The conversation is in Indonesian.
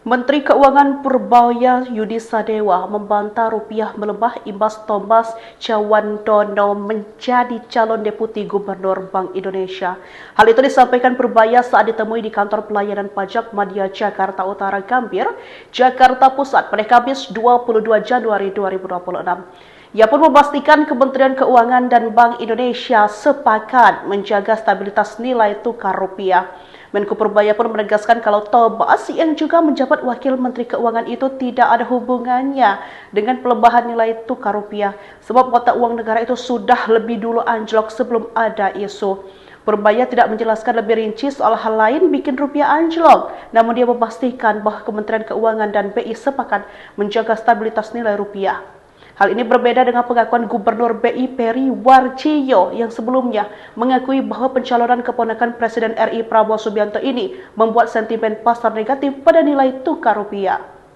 Menteri Keuangan Purbaya Yudi Sadewa membantah rupiah melemah imbas Thomas Cawandono menjadi calon deputi gubernur Bank Indonesia. Hal itu disampaikan Purbaya saat ditemui di kantor pelayanan pajak Madya Jakarta Utara Gambir, Jakarta Pusat pada Kamis 22 Januari 2026. Ia pun memastikan Kementerian Keuangan dan Bank Indonesia sepakat menjaga stabilitas nilai tukar rupiah. Menko Purbaya pun menegaskan kalau Thomas yang juga menjabat Wakil Menteri Keuangan itu tidak ada hubungannya dengan pelemahan nilai tukar rupiah, sebab mata uang negara itu sudah lebih dulu anjlok sebelum ada isu. Purbaya tidak menjelaskan lebih rinci soal hal lain bikin rupiah anjlok, namun dia memastikan bahwa Kementerian Keuangan dan BI sepakat menjaga stabilitas nilai rupiah. Hal ini berbeda dengan pengakuan Gubernur BI Peri Warjio yang sebelumnya mengakui bahwa pencalonan keponakan Presiden RI Prabowo Subianto ini membuat sentimen pasar negatif pada nilai tukar rupiah.